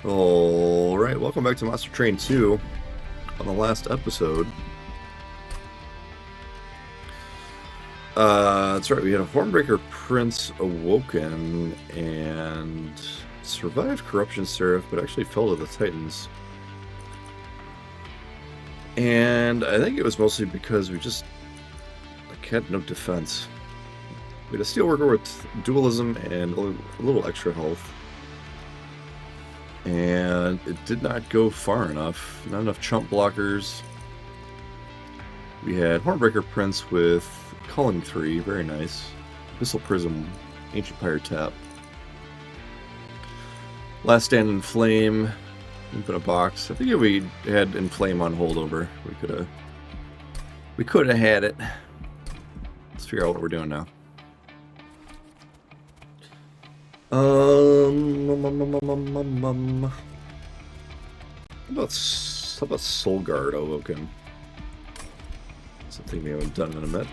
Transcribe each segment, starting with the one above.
Alright, welcome back to Monster Train 2. On the last episode, that's right, we had a Hornbreaker Prince awoken and survived Corruption Seraph, but actually fell to the Titans. And I think it was mostly because we just had no defense. We had a Steelworker with dualism and a little extra health. And it did not go far enough. Not enough chump blockers. We had Hornbreaker Prince with Culling 3, very nice. Missile Prism, Ancient Pyre Tap. Last Stand in Flame, Open a Box. I think if we had Inflame on holdover, we could have had it. Let's figure out what we're doing now. How about Soul Guard awoken? Something we haven't done in a minute.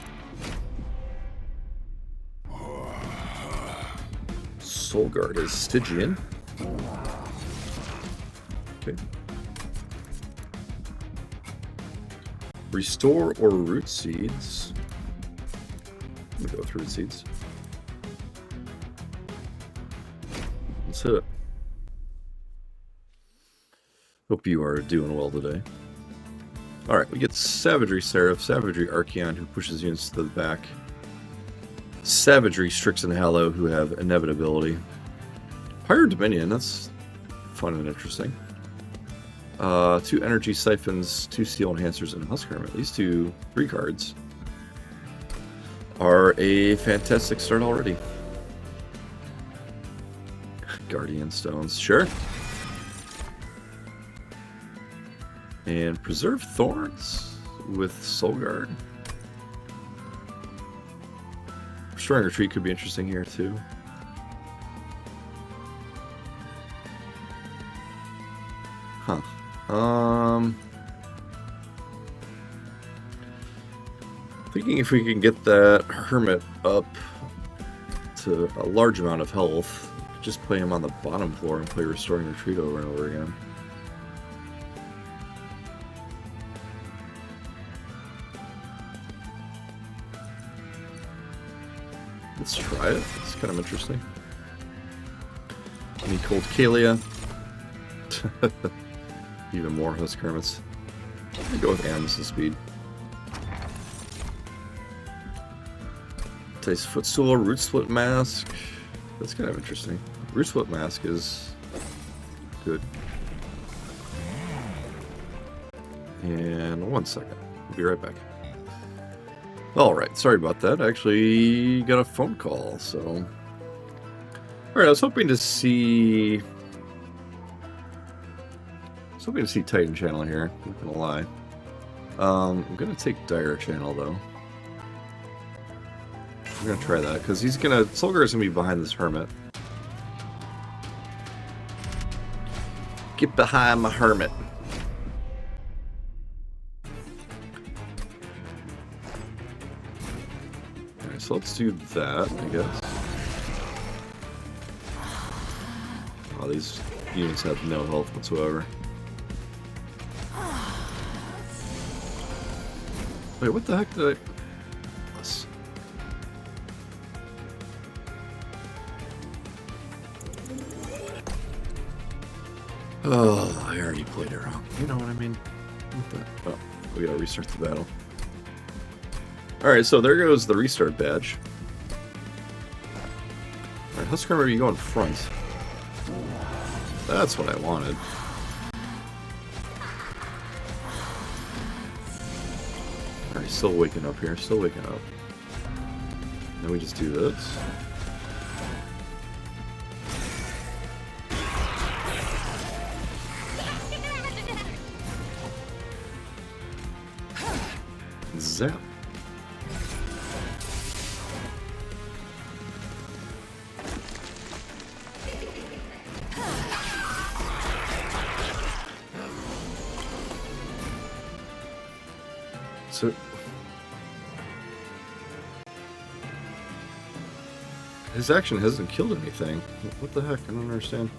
Soul Guard is Stygian. Okay. Restore or Root Seeds. Let me go with Root Seeds. Let's hit it. Hope you are doing well today. Alright, we get Savagery Seraph, Savagery Archeon, who pushes units to the back. Savagery Strixen Hallow, who have Inevitability. Pyre Dominion, that's fun and interesting. 2 Energy Siphons, 2 Steel Enhancers, and Husk Hermit. These 3 cards are a fantastic start already. Guardian Stones, sure. And Preserve Thorns with Soul Guard. Restoring Retreat could be interesting here too. Huh. Thinking if we can get that Hermit up to a large amount of health, just play him on the bottom floor and play Restoring Retreat over and over again. Let's try it. It's kind of interesting. Any Cold Kalia. Even more Husk Hermits. I'm gonna go with Animus Speed. Taste Footstool, Root Split Mask. That's kind of interesting. Root Split Mask is good. And 1 second. We'll be right back. Alright, sorry about that. I actually got a phone call, so... Alright, I was hoping to see Titan Channel here, not gonna lie. I'm gonna take Dire Channel, though. I'm gonna try that, because Solgar is gonna be behind this Hermit. Get behind my Hermit. Alright, so let's do that, I guess. Oh, these units have no health whatsoever. Wait, what the heck did I... Oh, I already played it wrong. You know what I mean? What the... Oh, we gotta restart the battle. Alright, so there goes the restart badge. Alright, Husk Hermit, you go in front. That's what I wanted. Alright, still waking up here, still waking up. Then we just do this. Zap. So his action hasn't killed anything. What the heck? I don't understand.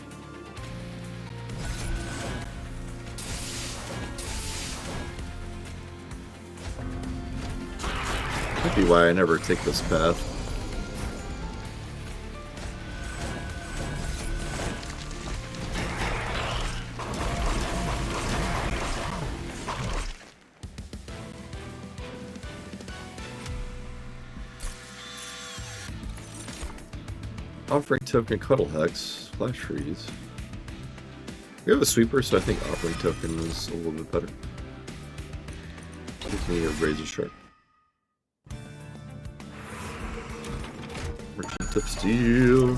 be why I never take this path. Offering token, Cuddle Hex, Flash Freeze. We have a sweeper, so I think offering token is a little bit better. Give me a Razor Shark. Merchant of Steel.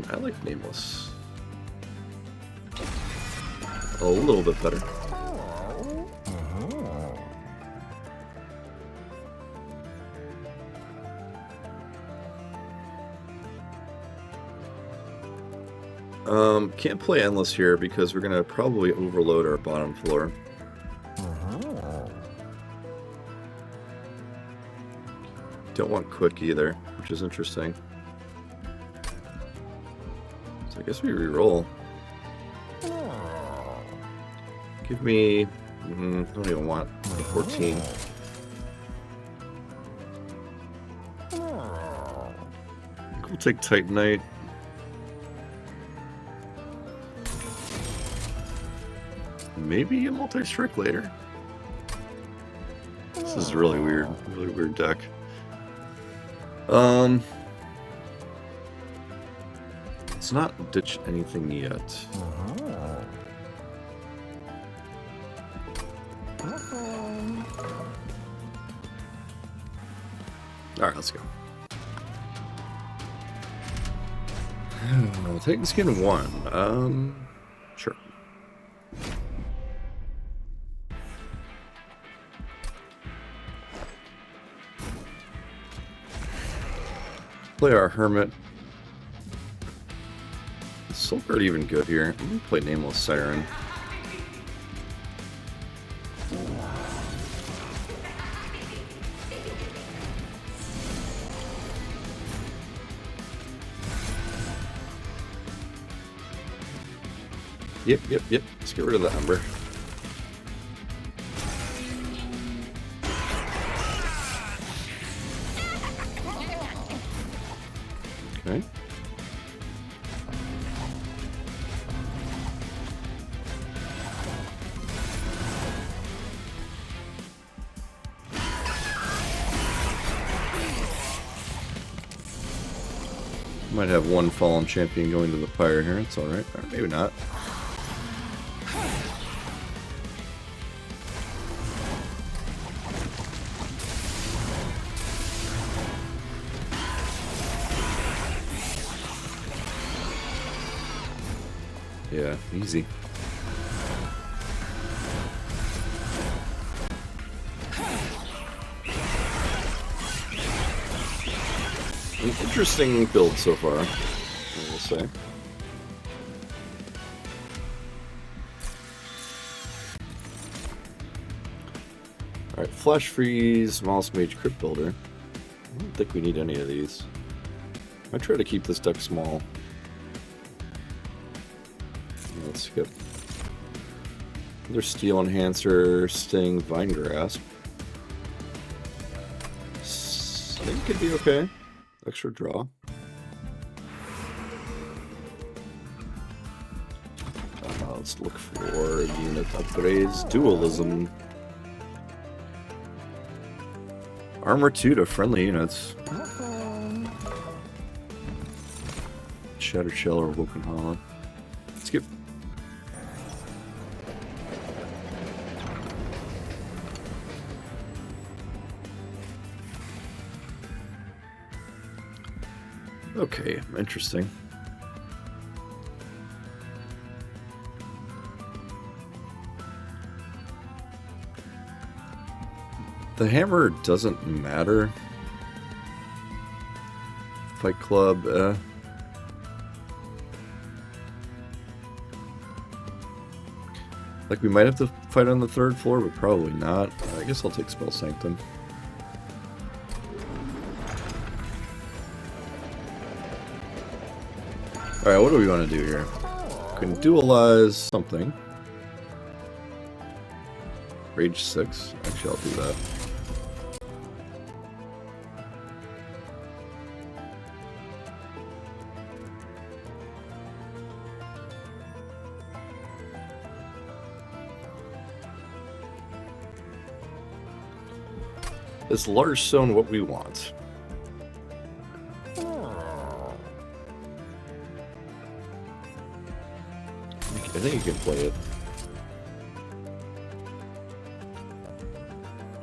I like Nameless. A little bit better. Can't play Endless here because we're gonna probably overload our bottom floor. Don't want Quick either, which is interesting. So I guess we re-roll. Give me... I don't even want 14. We'll take Titanite. Maybe a multi-strike later. This is really weird deck. Let's not ditch anything yet. Alright, let's go. Titan Skin 1. Sure. Play our Hermit. Is Soulguard even good here? I'm gonna play Nameless Siren. Yep. Let's get rid of the Ember. Okay. Might have one fallen champion going to the pyre here. It's alright. Or maybe not. Yeah, easy. An interesting build so far, I will say. Alright, Flash Freeze, Mouse Mage, Crypt Builder. I don't think we need any of these. I try to keep this deck small. Let's skip. Another Steel Enhancer, Sting, Vine Grasp. Sting could be okay. Extra draw. Let's look for unit upgrades. Dualism. Armor 2 to friendly units. Shattered Shell or Woken Hollow. Skip. Okay, interesting. The hammer doesn't matter. Fight Club, like we might have to fight on the third floor, but probably not. I guess I'll take Spell Sanctum. Alright, what do we want to do here? We can dualize something. Rage 6. Actually, I'll do that. Is large stone what we want? I think you can play it.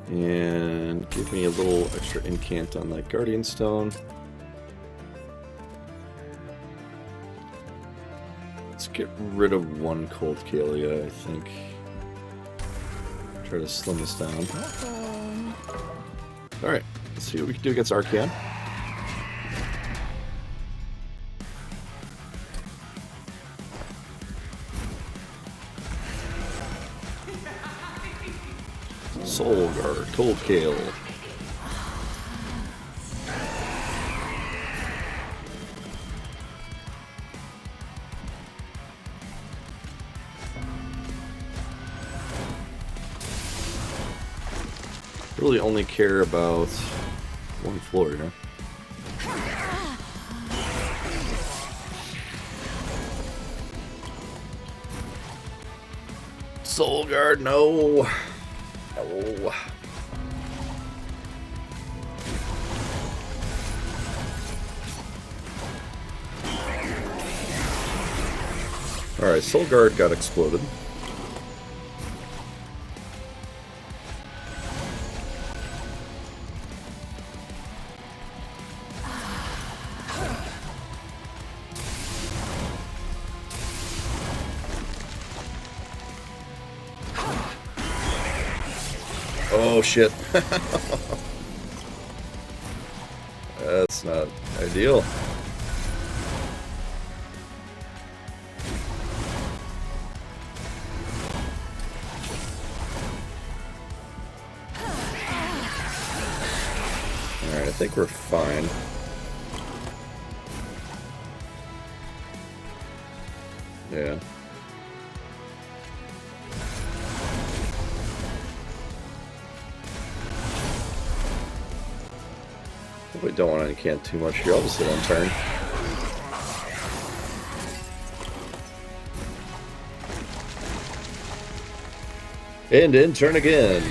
And give me a little extra incant on that Guardian Stone. Let's get rid of one Cold Kalia, I think. Try to slim this down. Alright, let's see what we can do against Arcan. Soul Guard, Cold Kale. Really only care about one floor here. Soul Guard, no. No. Alright, Soul Guard got exploded. Oh shit. That's not ideal. Alright, I think we're fine. Yeah. We don't want to incant too much here. I'll just sit on turn. And in turn again.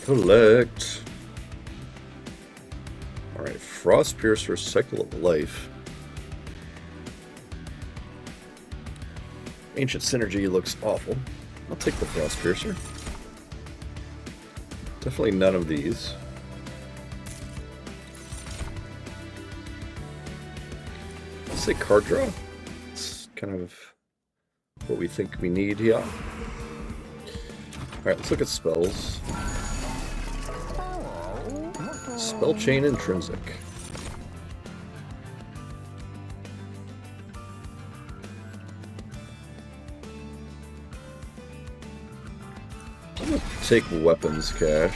Collect. Alright, Frost Piercer, Cycle of Life. Ancient Synergy looks awful. I'll take the Frost Piercer. Definitely none of these. I'll say card draw. It's kind of what we think we need here. Alright, let's look at spells. Spell Chain Intrinsic. I'm gonna take weapons cache.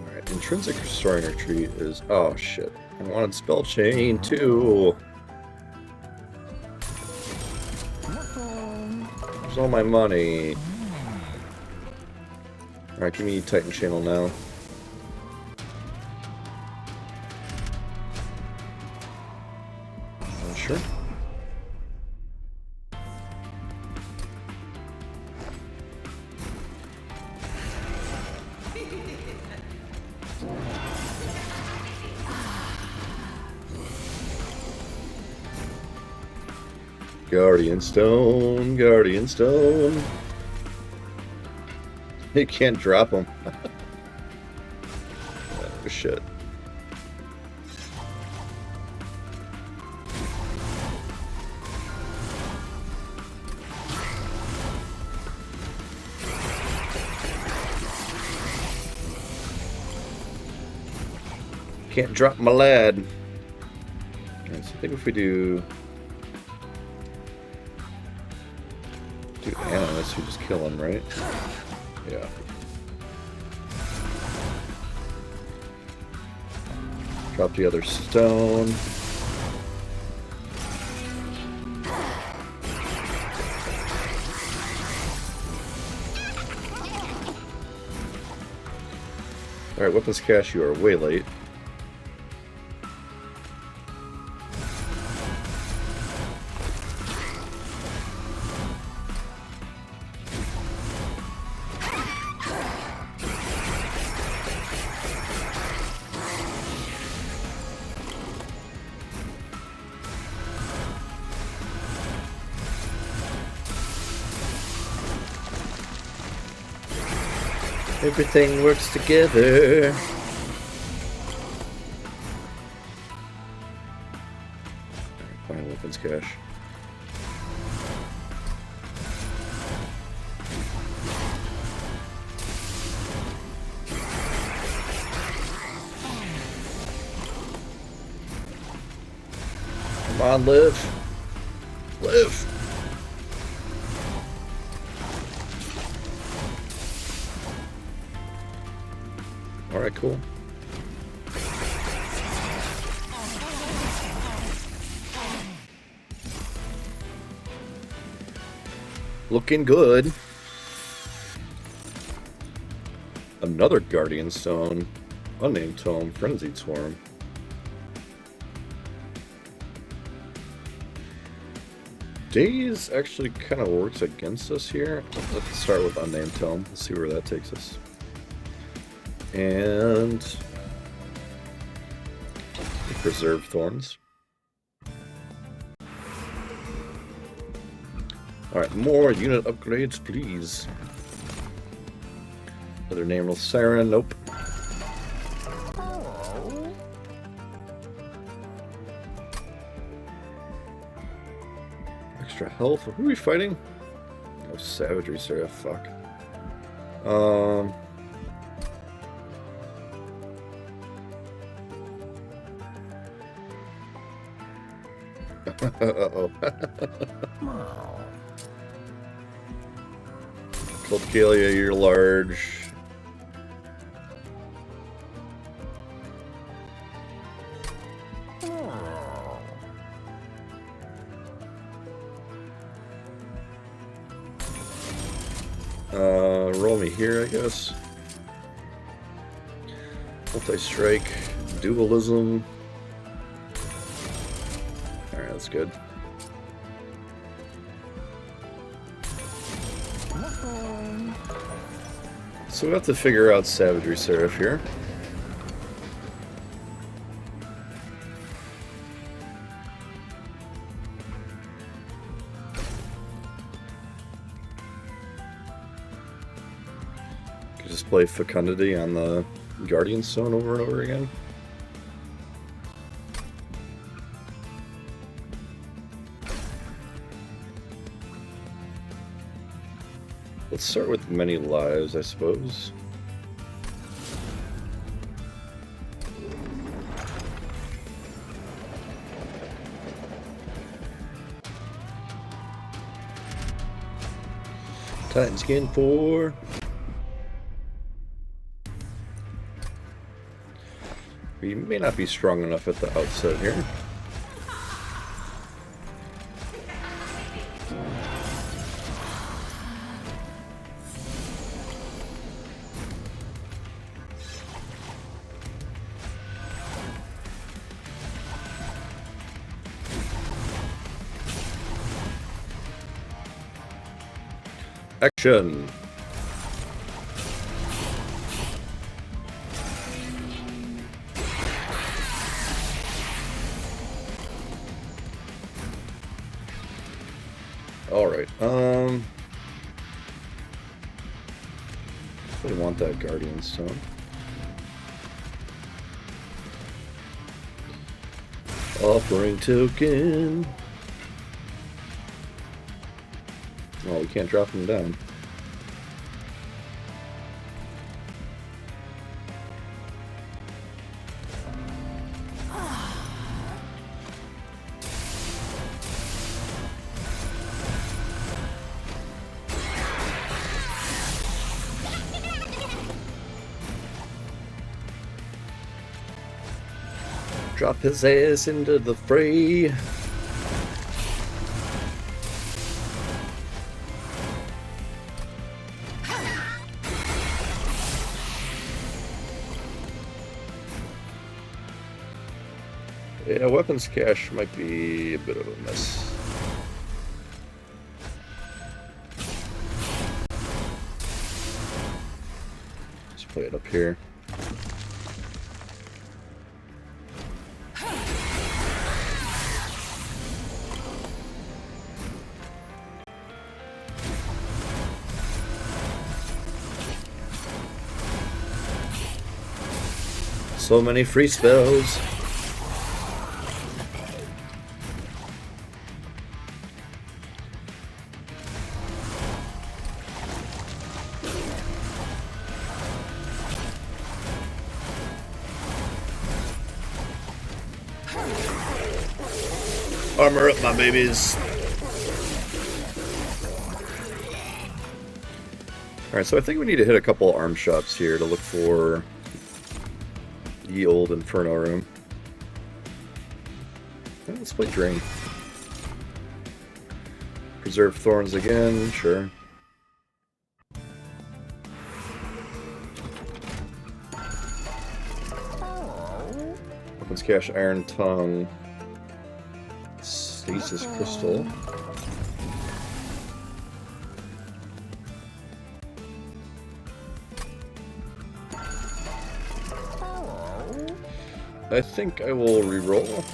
Alright, Intrinsic Restoring Retreat is... oh shit. I wanted Spell Chain too. There's all my money. Alright, give me Titan Channel now. Sure. Guardian Stone, Guardian Stone. You can't drop them. Oh, shit. Can't drop my lad. Alright, so I think if we do Dude, Animus, you just kill him, right? Yeah. Drop the other stone. Alright, Weapons Cache, you are way late. Everything works together. Find Weapons Cache. Come on, live. Live. Alright, cool. Looking good. Another Guardian Stone. Unnamed Tome. Frenzied Swarm. Daze actually kind of works against us here. Let's start with Unnamed Tome. Let's see where that takes us. And Preserve Thorns. Alright, more unit upgrades, please. Another Nameless Siren, nope. Extra health, who are we fighting? Oh, Savagery Seraph, fuck. Uh-oh. Colcalia, you're large. Roll me here, I guess. Multi-strike, dualism. Alright, that's good. So we have to figure out Savagery Seraph here. Could just play Fecundity on the Guardian Stone over and over again. Let's start with Many Lives, I suppose. Titan Skin 4. We may not be strong enough at the outset here. Action. All right. I really want that Guardian Stone. Offering token. Oh, we can't drop him down. Drop his ass into the fray. Yeah, weapons cache might be a bit of a miss. Let's play it up here. So many free spells. Armor up, my babies. Alright, so I think we need to hit a couple arm shops here to look for the old Inferno room. Yeah, let's play Drain. Preserve Thorns again, sure. Weapons Cache, Iron Tongue. Stasis Crystal. I think I will reroll.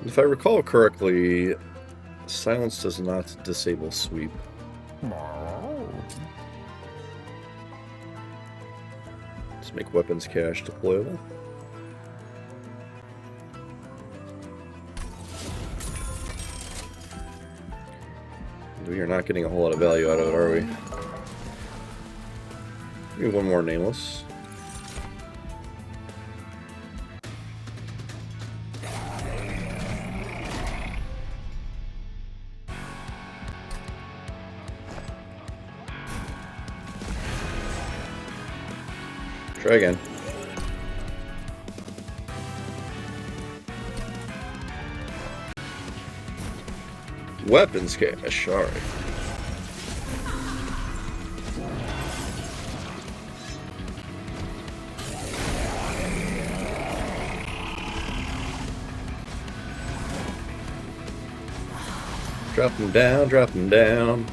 If I recall correctly, silence does not disable sweep. Let's make weapons cache deployable. We are not getting a whole lot of value out of it, are we? Maybe one more nameless. Try again. Weapons cache, alright. Drop them down, drop them down.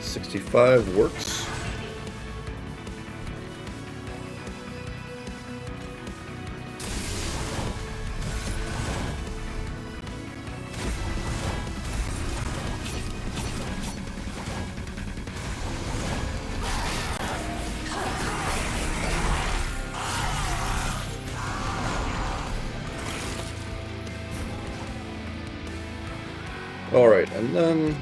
$65 works. Alright, and then...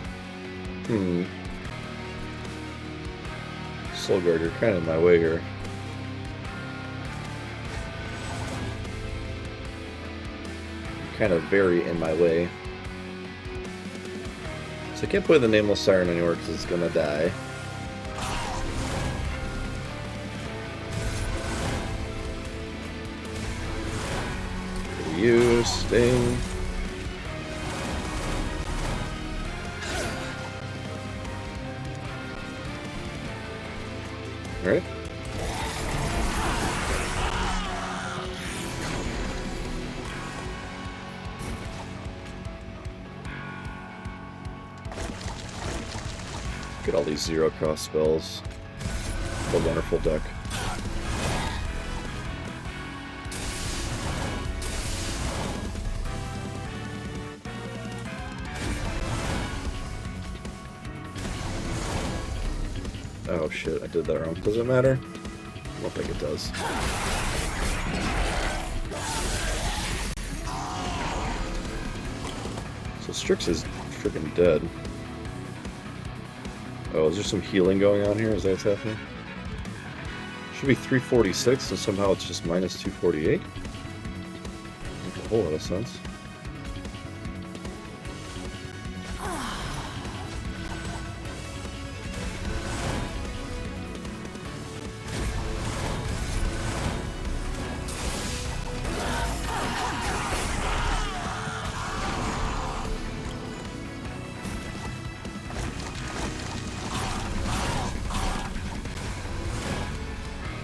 Soulguard, you're kind of in my way here. You're kind of very in my way. So I can't play the Nameless Siren anymore because it's gonna die. You, Sting. Alright. Get all these zero cost spells. What a wonderful deck. Oh shit, I did that wrong. Does it matter? I don't think it does. So Strix is freaking dead. Oh, is there some healing going on here? Is that what's happening? Should be 346, and somehow it's just minus 248. Makes a whole lot of sense.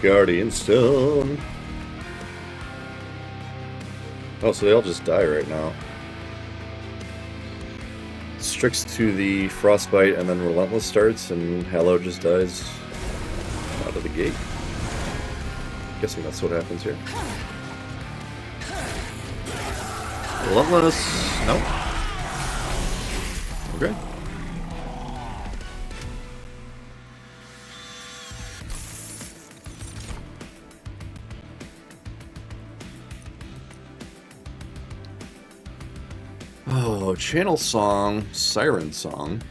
Guardian Stone. Oh, so they all just die right now. Strix to the Frostbite, and then Relentless starts, and Hallow just dies out of the gate. Guessing that's what happens here. Relentless. Nope. Okay. Oh, Channel Song, Siren Song.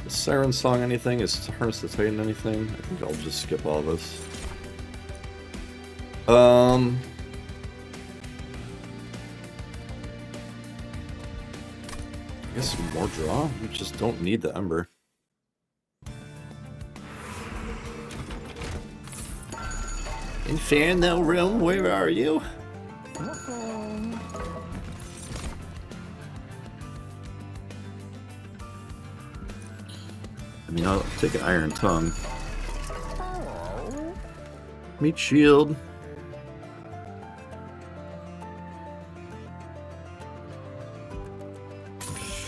Is Siren Song anything? Is Harness the Titan anything? I think I'll just skip all this. I guess more draw? We just don't need the Ember. Inferno Realm, where are you? I mean, I'll take an Iron Tongue. Meat Shield.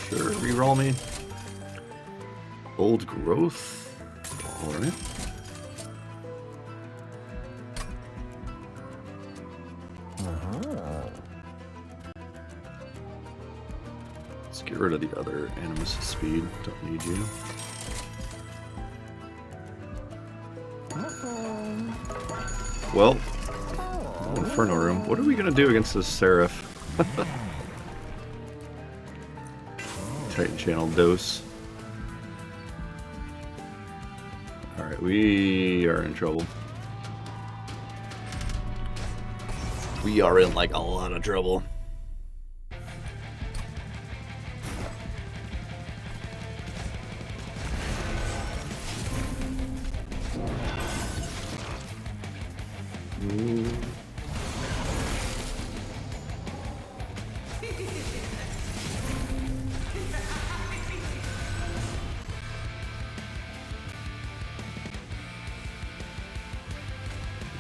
Sure, reroll me. Old Growth. Alright. Let's get rid of the other Animus Speed. Don't need you. Well, Inferno Room. What are we gonna do against this Seraph? Titan Channel Dose. Alright, we are in trouble. We are in like a lot of trouble.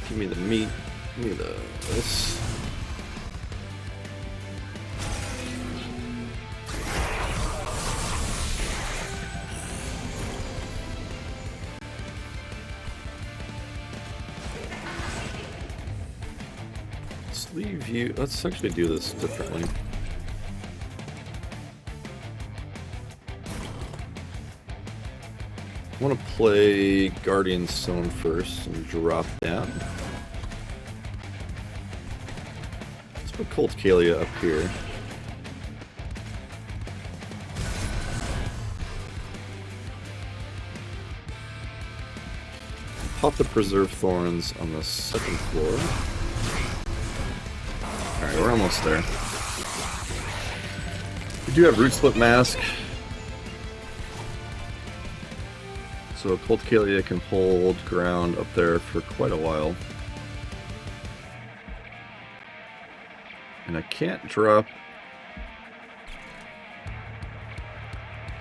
Give me the meat. Give me this. Let's leave you. Let's actually do this differently. I want to play Guardian Stone first and drop down. Let's put Cold Kalia up here. Pop the Preserve Thorns on the second floor. Alright, we're almost there. We do have Root Split Mask. So Cold Kalia can hold ground up there for quite a while. And I can't drop...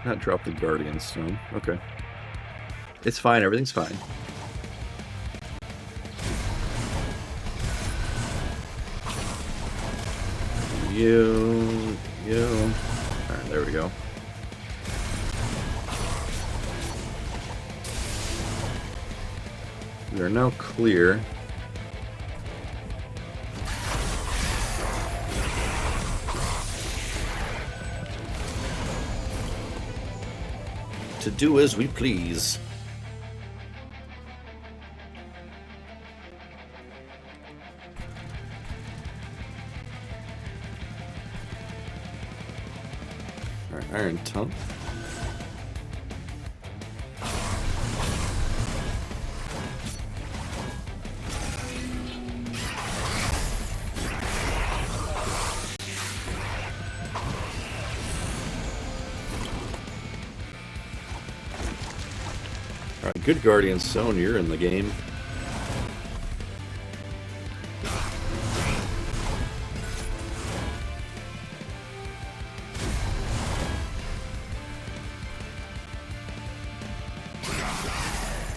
Not drop the Guardian Stone. Okay. It's fine, everything's fine. You... Alright, there we go. We are now clear. To do as we please. Iron Tongue. Alright, good Guardian Stone, you're in the game.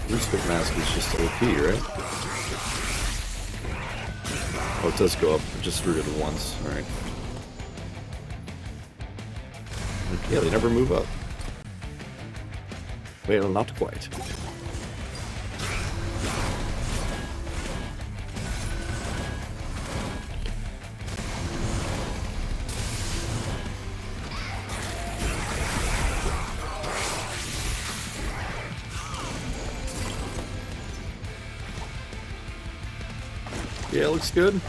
Mystic Mask is just OP, right? Oh, it does go up. I just rooted it once. Alright. Yeah, they never move up. Well, not quite. Yeah, it looks good.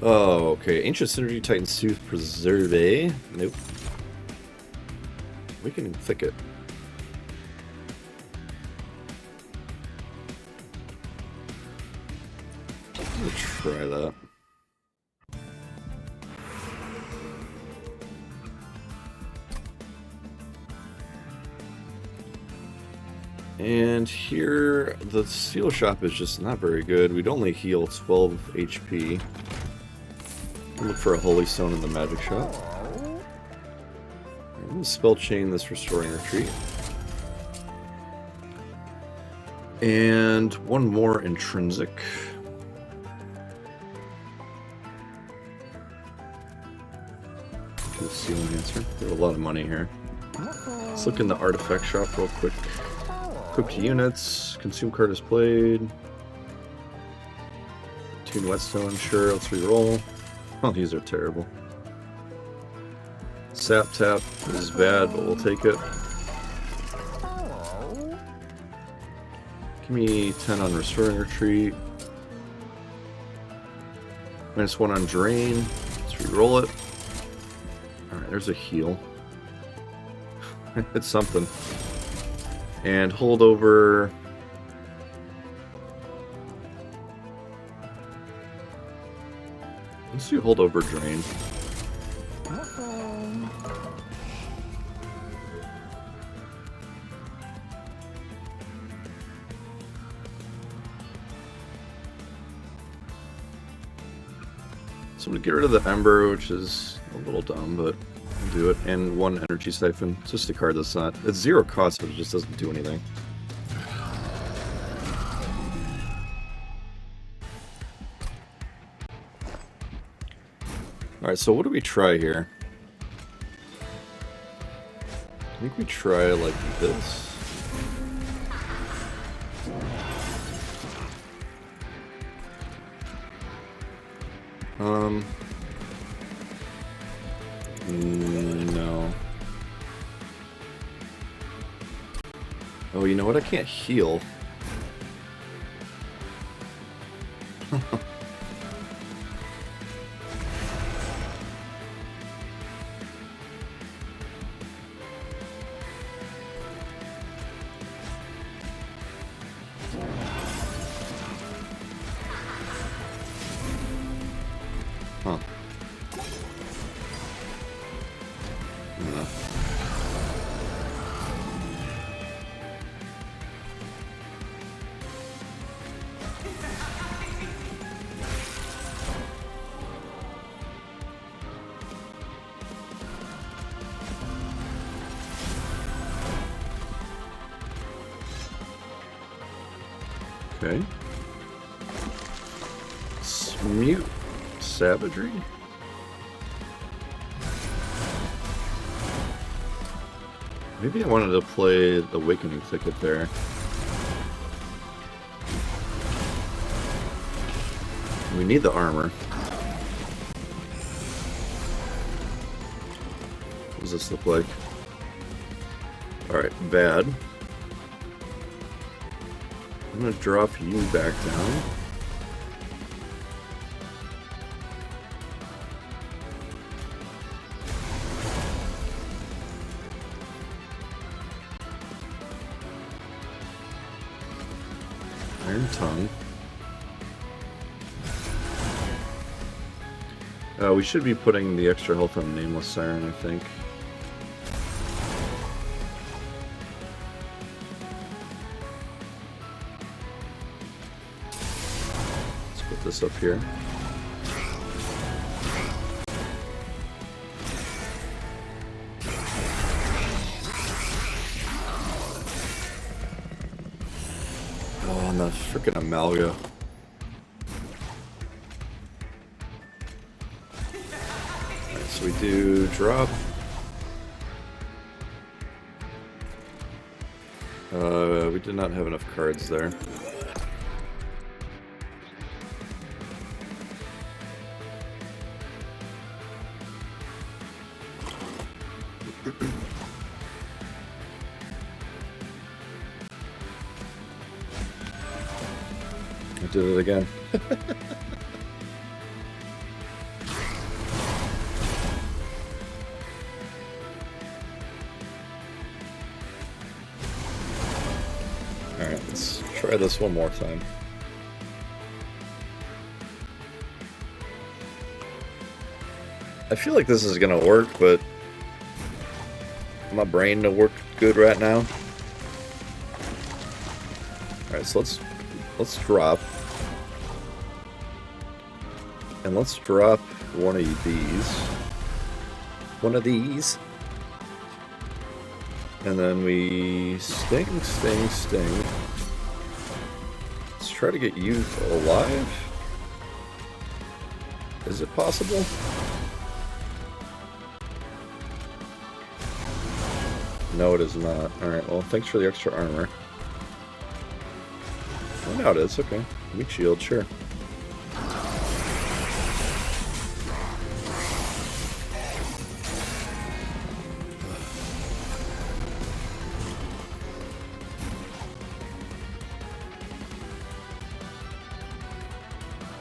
Oh, okay. Ancient Synergy, Titan Sooth, Preserve. Nope. Weakening Thicket. We'll try that. And here, the Seal Shop is just not very good. We'd only heal 12 HP. Look for a Holy Stone in the Magic Shop. I'm going to Spell Chain this Restoring Retreat. And one more Intrinsic. The Sealing Answer. We have a lot of money here. Let's look in the Artifact Shop real quick. Equipped units. Consume card is played. Tune Whetstone. Sure, let's reroll. Oh, these are terrible. Sap Tap is bad, but we'll take it. Give me 10 on Restoring Retreat. -1 on Drain. Let's reroll it. Alright, there's a heal. It's something. And hold over. Let's do hold over Drain. So I'm gonna get rid of the Ember, which is a little dumb, but I'll do it. And one Energy Siphon. It's just a card that's not... It's 0 cost, but it just doesn't do anything. Alright, so what do we try here? I think we try like this. No. Oh, you know what? I can't heal. Huh. No. Okay. Mute Savagery. Maybe I wanted to play the Awakening Thicket there. We need the armor. It was this look like? Alright, bad. I'm gonna drop you back down. Iron Tongue. We should be putting the extra health on Nameless Siren, I think. Let's put this up here. Oh, and the frickin' Amalga. So we do drop. We did not have enough cards there. I did it again. Alright, let's try this one more time. I feel like this is gonna work, but my brain don't work good right now. Alright, so let's drop. And let's drop one of these. One of these. And then we sting. Let's try to get you alive. Is it possible? No, it is not. Alright, well, thanks for the extra armor. Oh, now it is. Okay. Weak shield, sure.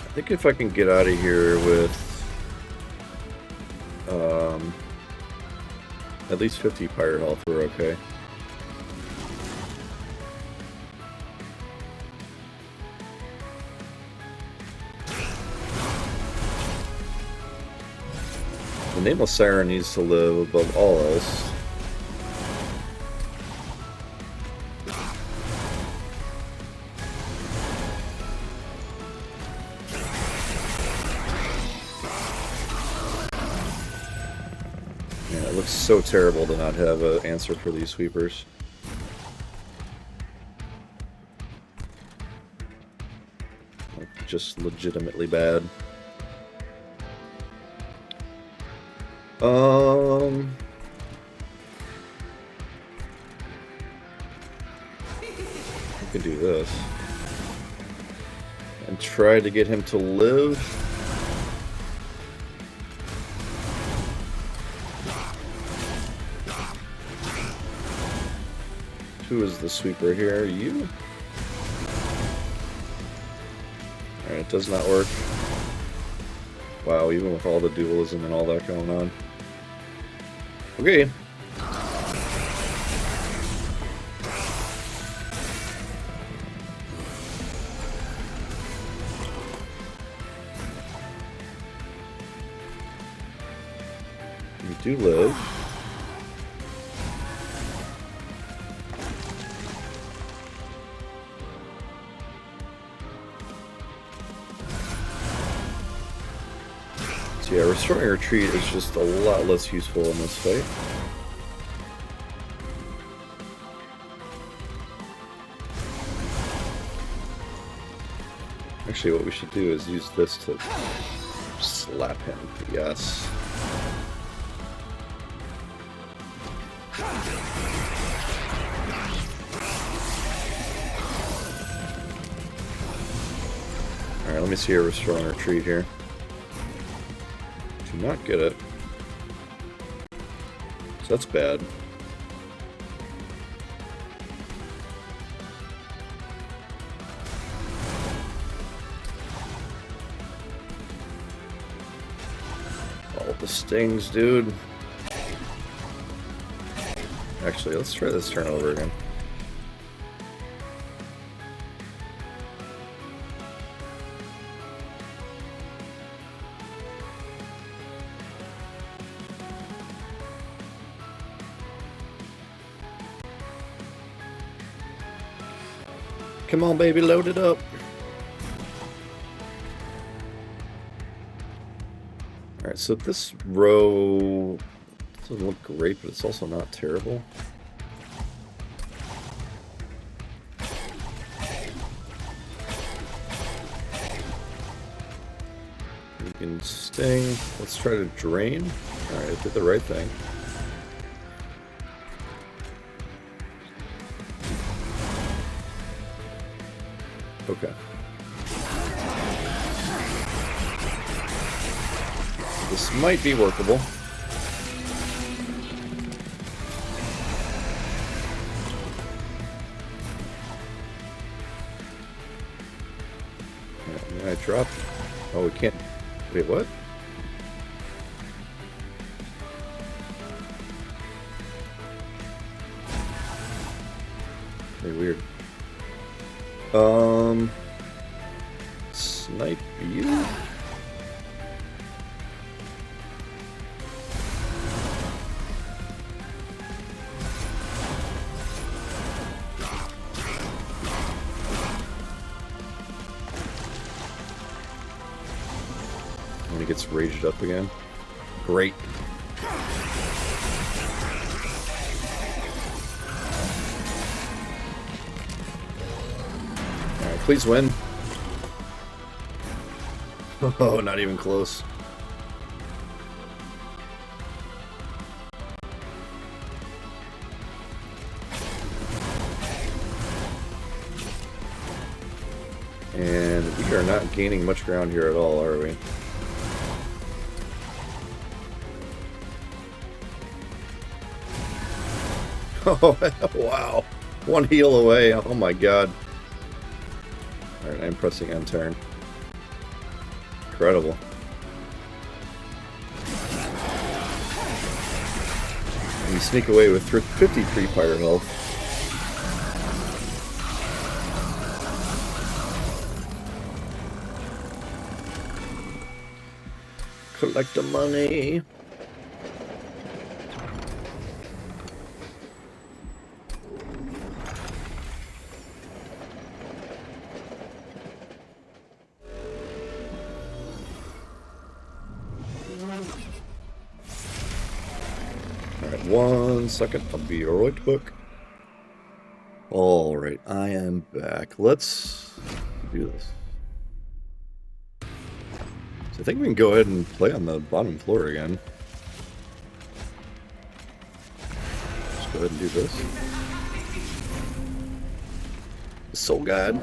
I think if I can get out of here with at least 50 pyre health, we're okay. The Nameless Siren needs to live above all else. It looks so terrible to not have an answer for these sweepers. Like, just legitimately bad. We can do this. And try to get him to live. Who is the sweeper here? You? Alright, it does not work. Wow, even with all the dualism and all that going on. Okay. You do live. So yeah, restoring retreat is just a lot less useful in this fight. Actually, what we should do is use this to slap him. Yes. Alright, let me see a restoring retreat here. Do not get it. So that's bad. All the stings, dude. Actually, let's try this turn over again. Come on, baby, load it up. Alright, so this row doesn't look great, but it's also not terrible. We can sting. Let's try to drain. Alright, I did the right thing. Okay. This might be workable. I dropped. Oh, we can't. Wait, what? Very weird. Snipe you? When he gets raged up again. Great. Alright, please win. Oh, not even close. And we are not gaining much ground here at all, are we? Oh, wow. One heal away. Oh my god. Alright, I'm pressing end turn. Incredible. And you sneak away with 53 fire health. Collect the money. Alright, 1 second. I'll be right back. Alright, I am back. Let's do this. So I think we can go ahead and play on the bottom floor again. Let's go ahead and do this. Soul God.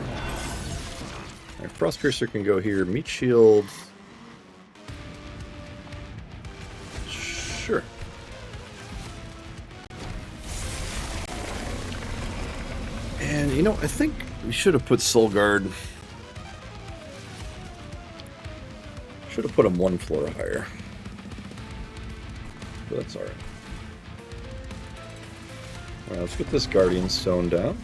Alright, Frost Piercer can go here. Meat Shield. Sure. And, you know, I think we should have put Soul Guard. Should have put him 1 floor higher. But that's alright. Alright, let's get this Guardian Stone down.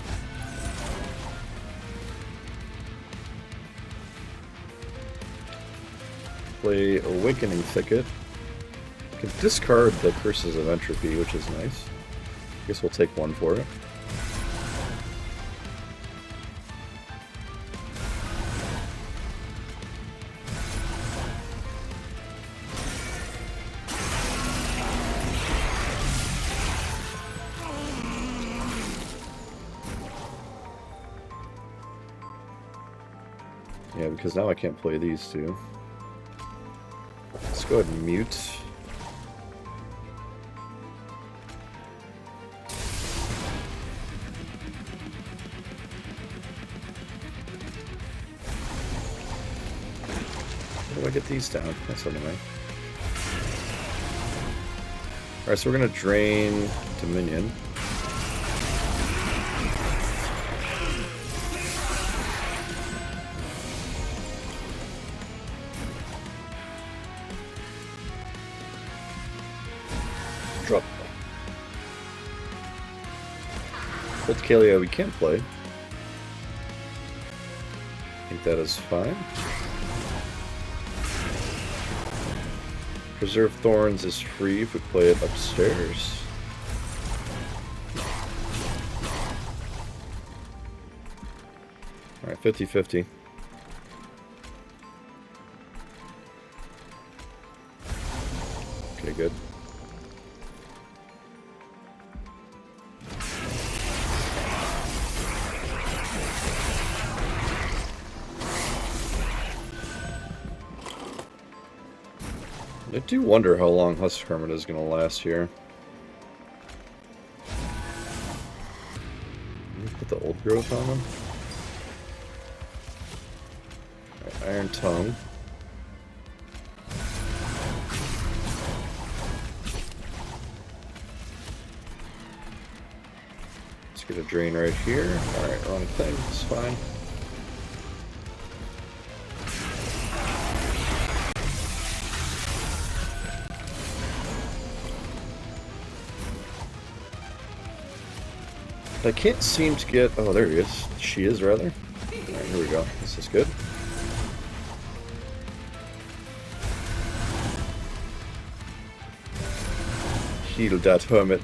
Play Awakening Thicket. Can discard the Curses of Entropy, which is nice. Guess we'll take 1 for it. Yeah, because now I can't play these two. Let's go ahead and mute. How do I get these down? That's annoying. Alright, so we're going to drain Dominion. Drop. Old Kalia we can play. I think that is fine. Preserve Thorns is free if we play it upstairs. Alright, 50-50. Okay, good. I do wonder how long Husk Hermit is going to last here. Put the old growth on him. Right, Iron Tongue. Let's get a drain right here. Alright, wrong thing. It's fine. I can't seem to get... Oh, there he is. She is, rather. Alright, here we go. This is good. Heal that hermit.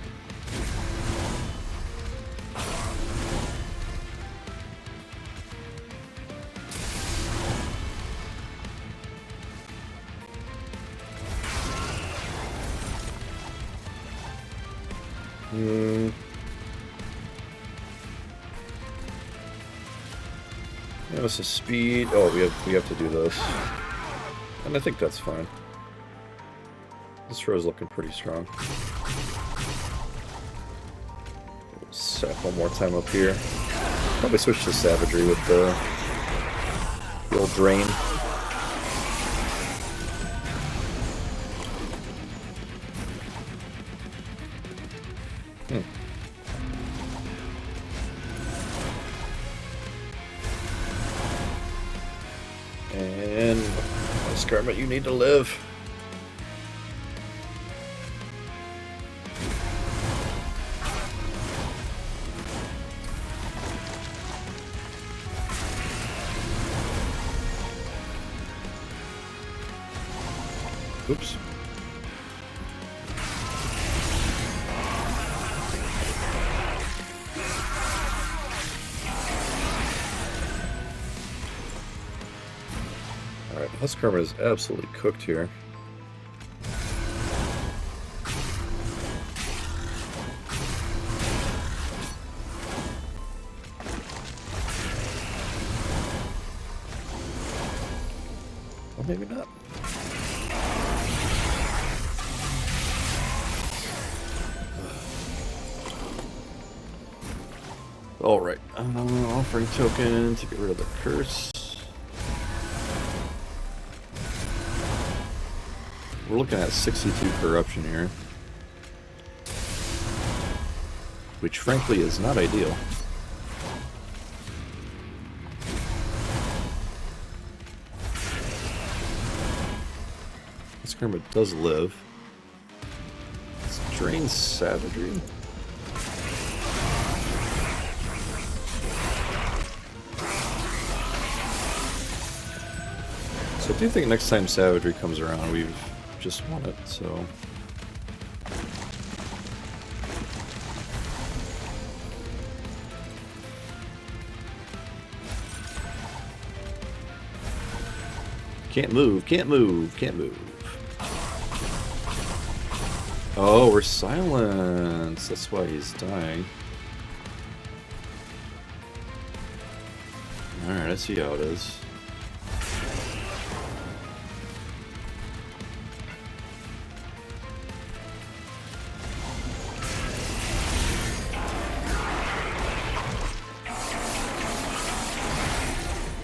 Give us a speed. Oh, we have to do this, and I think that's fine. This row is looking pretty strong. Sap one more time up here. Probably switch to Savagery with the old drain. And Scarlet, you need to live. Oops. Alright, Husk Hermit is absolutely cooked here. Or maybe not. Alright, offering token to get rid of the curse. We're looking at 62 corruption here, which frankly is not ideal. This Kermit does live. Let's drain Savagery. So I do think next time Savagery comes around, we've just won it, so... Can't move, can't move, can't move. Oh, we're silenced. That's why he's dying. Alright, I see how it is.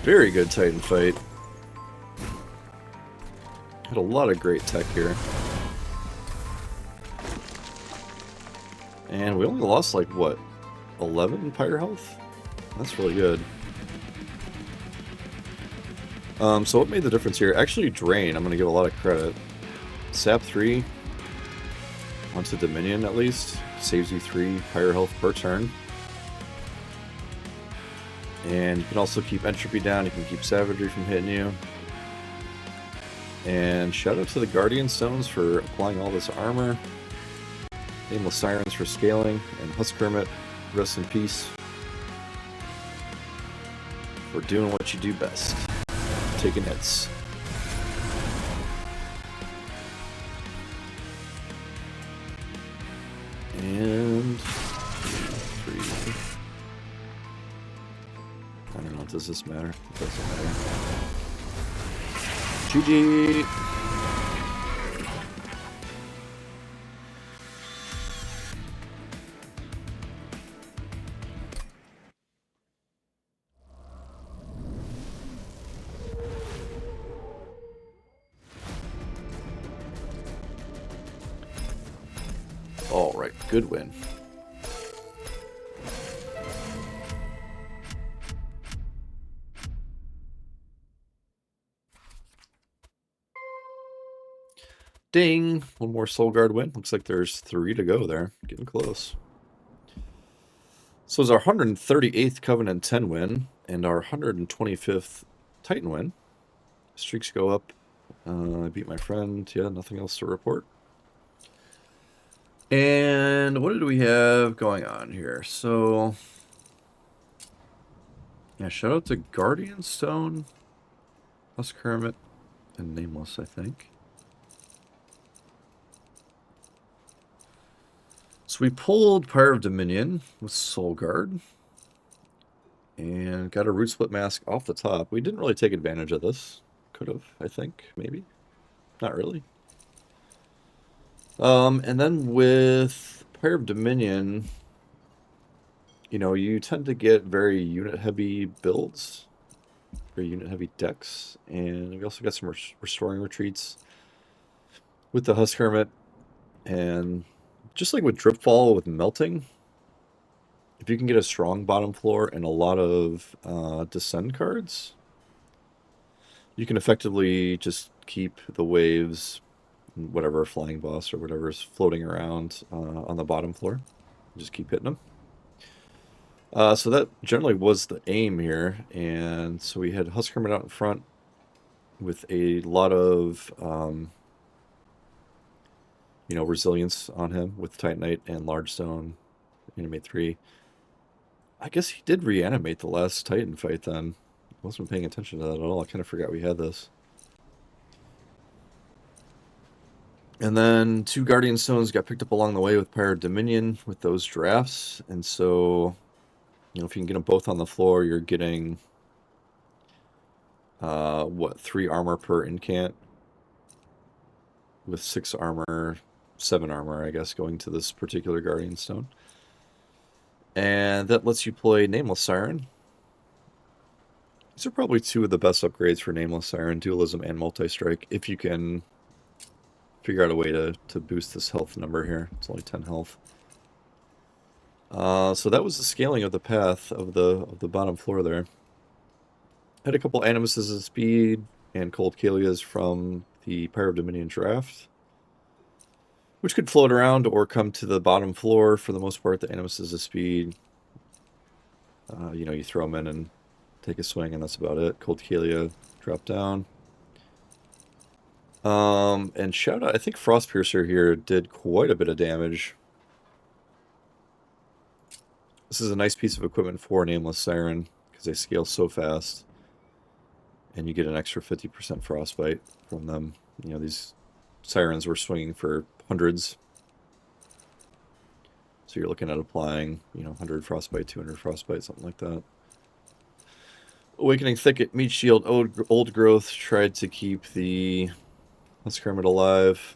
Very good Titan fight. Had a lot of great tech here. And we only lost, like, what, 11 pyre health? That's really good. So what made the difference here? Actually, Drain, I'm going to give a lot of credit. Sap 3 onto Dominion, at least. Saves you 3 pyre health per turn. And you can also keep Entropy down. You can keep Savagery from hitting you. And shout out to the Guardian Stones for applying all this armor. Nameless Sirens for scaling. And Husk Hermit, rest in peace, for doing what you do best. Taking hits. And 3. I don't know, does this matter? It doesn't matter. GG! Alright, good win. Ding! One more Soul Guard win. Looks like there's 3 to go there. Getting close. So it's our 138th Covenant 10 win, and our 125th Titan win. Streaks go up. I beat my friend. Yeah, nothing else to report. And what did we have going on here? So, yeah, shout out to Guardian Stone, Husk Hermit, and Nameless, I think. So we pulled Pyre of Dominion with Soul Guard. And got a Root Split Mask off the top. We didn't really take advantage of this. Could have, I think, maybe. Not really. And then with Pyre of Dominion, you know, you tend to get very unit-heavy builds, very unit-heavy decks, and we also got some Restoring Retreats with the Husk Hermit, and just like with Dripfall with Melting, if you can get a strong bottom floor and a lot of Descend cards, you can effectively just keep the waves, whatever flying boss or whatever is floating around on the bottom floor. Just keep hitting them. So that generally was the aim here, and so we had Husk Hermit out in front with a lot of you know, resilience on him with Titanite and Large Stone, Animate 3. I guess he did reanimate the last Titan fight then. I wasn't paying attention to that at all. I kind of forgot we had this. And then 2 Guardian Stones got picked up along the way with Pyre of Dominion with those drafts. And so, you know, if you can get them both on the floor, you're getting, what, 3 armor per incant with 6 armor, 7 armor, I guess, going to this particular Guardian Stone. And that lets you play Nameless Siren. These are probably 2 of the best upgrades for Nameless Siren, Dualism and Multi-Strike, if you can figure out a way to boost this health number here. It's only 10 health. So that was the scaling of the path of the bottom floor there. Had a couple Animuses of Speed and Cold Kalias from the Pyre of Dominion draft, which could float around or come to the bottom floor. For the most part, the Animuses of Speed, you know, you throw them in and take a swing, and that's about it. Cold Kalia, drop down. And shout out, I think Frostpiercer here did quite a bit of damage. This is a nice piece of equipment for Nameless Siren, because they scale so fast. And you get an extra 50% frostbite from them. You know, these Sirens were swinging for hundreds. So you're looking at applying, you know, 100 frostbite, 200 frostbite, something like that. Awakening Thicket, Meat Shield, Old Growth tried to keep the Husk Hermit alive.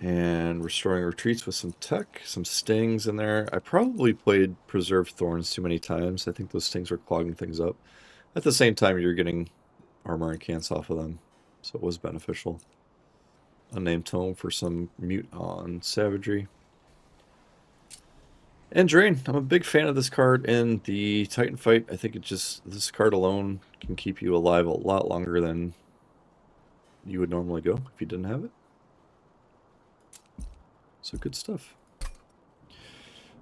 And Restoring Retreats with some tech, some stings in there. I probably played Preserved Thorns too many times. I think those stings were clogging things up. At the same time, you're getting armor and cants off of them, so it was beneficial. Unnamed Tome for some mute on Savagery. And Drain, I'm a big fan of this card in the Titan fight. I think this card alone can keep you alive a lot longer than you would normally go if you didn't have it. So good stuff.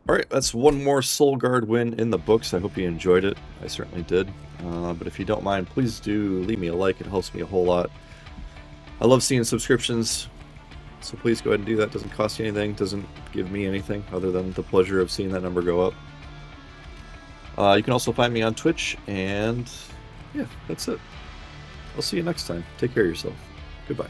Alright, that's one more Soul Guard win in the books. I hope you enjoyed it. I certainly did. But if you don't mind, please do leave me a like. It helps me a whole lot. I love seeing subscriptions, so please go ahead and do that. It doesn't cost you anything. Doesn't give me anything other than the pleasure of seeing that number go up. You can also find me on Twitch, and yeah, that's it. I'll see you next time. Take care of yourself. Goodbye.